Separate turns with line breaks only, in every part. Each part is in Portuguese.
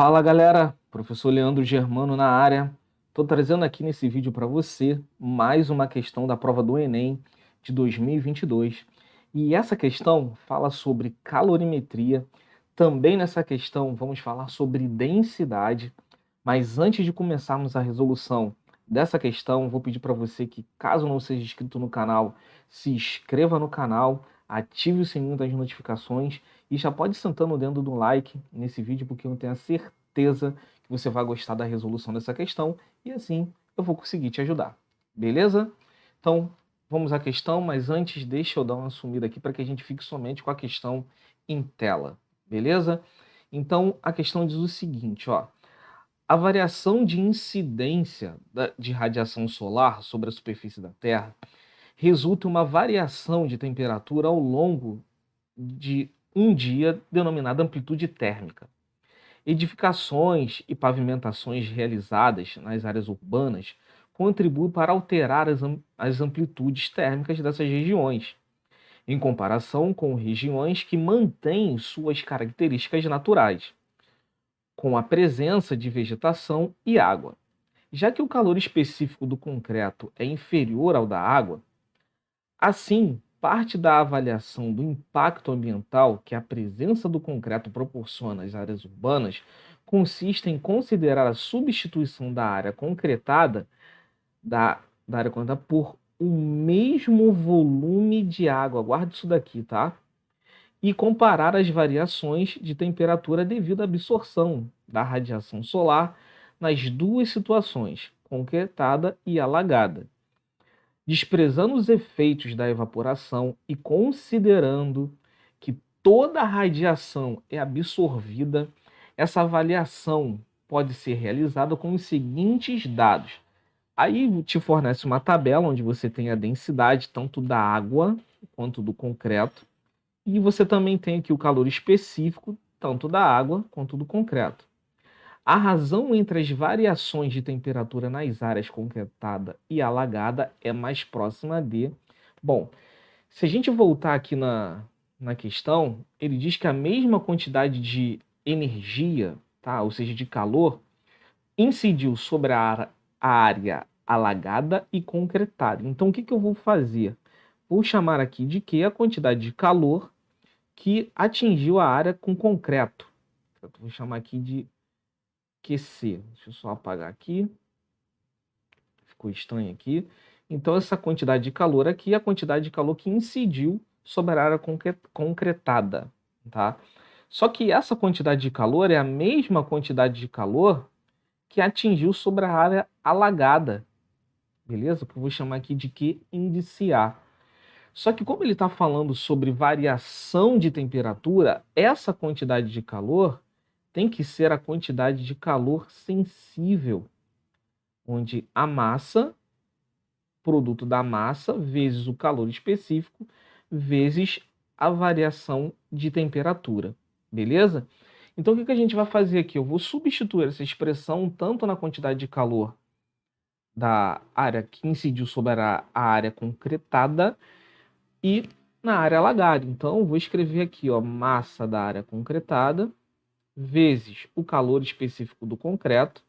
Fala galera, professor Leandro Germano na área. Estou trazendo aqui nesse vídeo para você mais uma questão da prova do Enem de 2022. E essa questão fala sobre calorimetria. Também nessa questão vamos falar sobre densidade. Mas antes de começarmos a resolução dessa questão, vou pedir para você que, caso não seja inscrito no canal, se inscreva no canal, ative o sininho das notificações e já pode ir sentando o dedo no like nesse vídeo, porque eu tenho a certeza que você vai gostar da resolução dessa questão e assim eu vou conseguir te ajudar. Beleza? Então, vamos à questão, mas antes deixa eu dar uma sumida aqui para que a gente fique somente com a questão em tela. Beleza? Então, a questão diz o seguinte, ó. A variação de incidência de radiação solar sobre a superfície da Terra resulta em uma variação de temperatura ao longo de um dia, denominada amplitude térmica. Edificações e pavimentações realizadas nas áreas urbanas contribuem para alterar as amplitudes térmicas dessas regiões, em comparação com regiões que mantêm suas características naturais, com a presença de vegetação e água. Já que o calor específico do concreto é inferior ao da água, assim, parte da avaliação do impacto ambiental que a presença do concreto proporciona às áreas urbanas consiste em considerar a substituição da área concretada da área concretada por o mesmo volume de água. Guarde isso daqui, tá? E comparar as variações de temperatura devido à absorção da radiação solar nas duas situações, concretada e alagada. Desprezando os efeitos da evaporação e considerando que toda a radiação é absorvida, essa avaliação pode ser realizada com os seguintes dados. Aí te fornece uma tabela onde você tem a densidade tanto da água quanto do concreto, e você também tem aqui o calor específico tanto da água quanto do concreto. A razão entre as variações de temperatura nas áreas concretada e alagada é mais próxima de... Bom, se a gente voltar aqui na questão, ele diz que a mesma quantidade de energia, tá? Ou seja, de calor, incidiu sobre a área alagada e concretada. Então, o que eu vou fazer? Vou chamar aqui de Q a quantidade de calor que atingiu a área com concreto. Vou chamar aqui de QC. Deixa eu só apagar aqui. Ficou estranho aqui. Então, essa quantidade de calor aqui é a quantidade de calor que incidiu sobre a área concretada. Tá? Só que essa quantidade de calor é a mesma quantidade de calor que atingiu sobre a área alagada. Beleza? Que eu vou chamar aqui de Q índice A. Só que como ele está falando sobre variação de temperatura, essa quantidade de calor tem que ser a quantidade de calor sensível, onde a massa, produto da massa, vezes o calor específico, vezes a variação de temperatura. Beleza? Então, o que a gente vai fazer aqui? Eu vou substituir essa expressão tanto na quantidade de calor da área que incidiu sobre a área concretada e na área alagada. Então, eu vou escrever aqui, ó, massa da área concretada vezes o calor específico do concreto,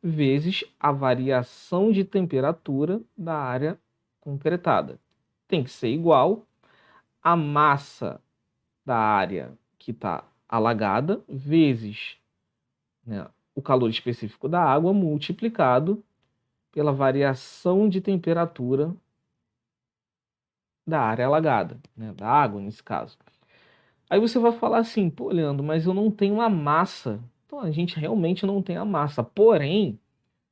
vezes a variação de temperatura da área concretada. Tem que ser igual a massa da área que está alagada, vezes, né, o calor específico da água, multiplicado pela variação de temperatura da área alagada, né, da água nesse caso. Aí você vai falar assim, pô, Leandro, mas eu não tenho a massa. Então, a gente realmente não tem a massa. Porém,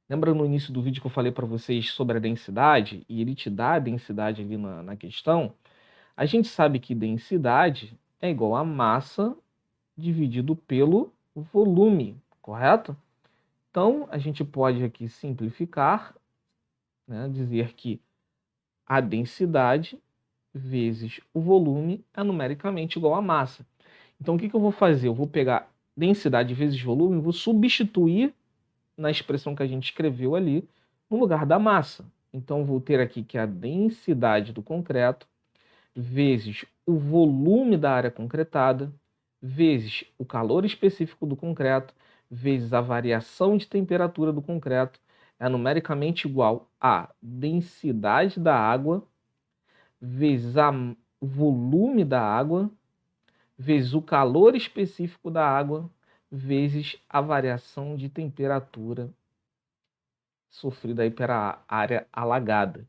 lembra no início do vídeo que eu falei para vocês sobre a densidade? E ele te dá a densidade ali na questão. A gente sabe que densidade é igual a massa dividido pelo volume, correto? Então, a gente pode aqui simplificar, né, dizer que a densidade vezes o volume é numericamente igual a massa. Então, o que eu vou fazer? Eu vou pegar densidade vezes volume e vou substituir na expressão que a gente escreveu ali, no lugar da massa. Então, vou ter aqui que a densidade do concreto vezes o volume da área concretada, vezes o calor específico do concreto, vezes a variação de temperatura do concreto é numericamente igual à densidade da água vezes o volume da água vezes o calor específico da água vezes a variação de temperatura sofrida aí pela área alagada.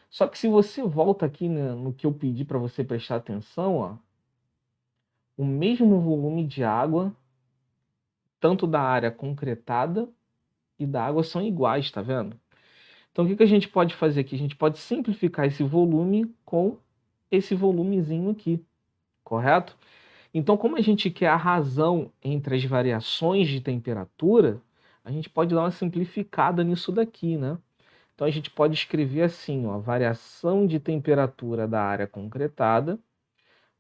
Só que se você volta aqui no que eu pedi para você prestar atenção, ó, o mesmo volume de água, tanto da área concretada e da água, são iguais, tá vendo? Então, o que a gente pode fazer aqui? A gente pode simplificar esse volume com esse volumezinho aqui, correto? Então, como a gente quer a razão entre as variações de temperatura, a gente pode dar uma simplificada nisso daqui, né? Então, a gente pode escrever assim, ó, a variação de temperatura da área concretada.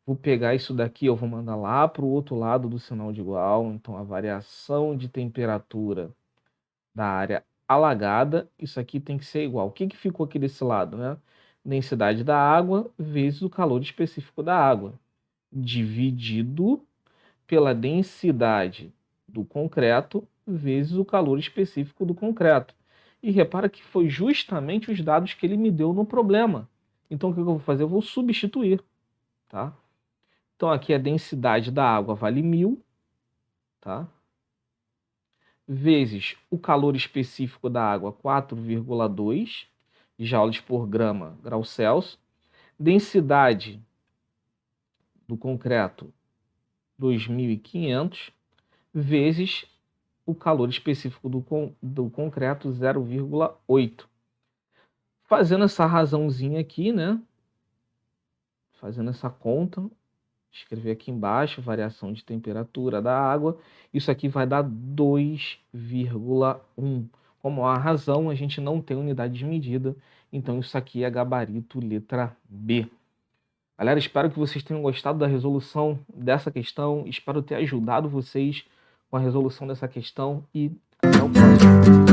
Vou pegar isso daqui, eu vou mandar lá para o outro lado do sinal de igual. Então, a variação de temperatura da área alagada, isso aqui tem que ser igual. O que ficou aqui desse lado, né? Densidade da água vezes o calor específico da água, dividido pela densidade do concreto vezes o calor específico do concreto. E repara que foi justamente os dados que ele me deu no problema. Então, o que eu vou fazer? Eu vou substituir, tá? Então, aqui a densidade da água vale 1000, tá? Vezes o calor específico da água, 4,2 joules por grau Celsius. Densidade do concreto, 2.500, vezes o calor específico do concreto, 0,8. Fazendo essa razãozinha aqui, né? Fazendo essa conta, escrever aqui embaixo, variação de temperatura da água, isso aqui vai dar 2,1. Como a razão, a gente não tem unidade de medida, então isso aqui é gabarito letra B. Galera, espero que vocês tenham gostado da resolução dessa questão, espero ter ajudado vocês com a resolução dessa questão e até o próximo.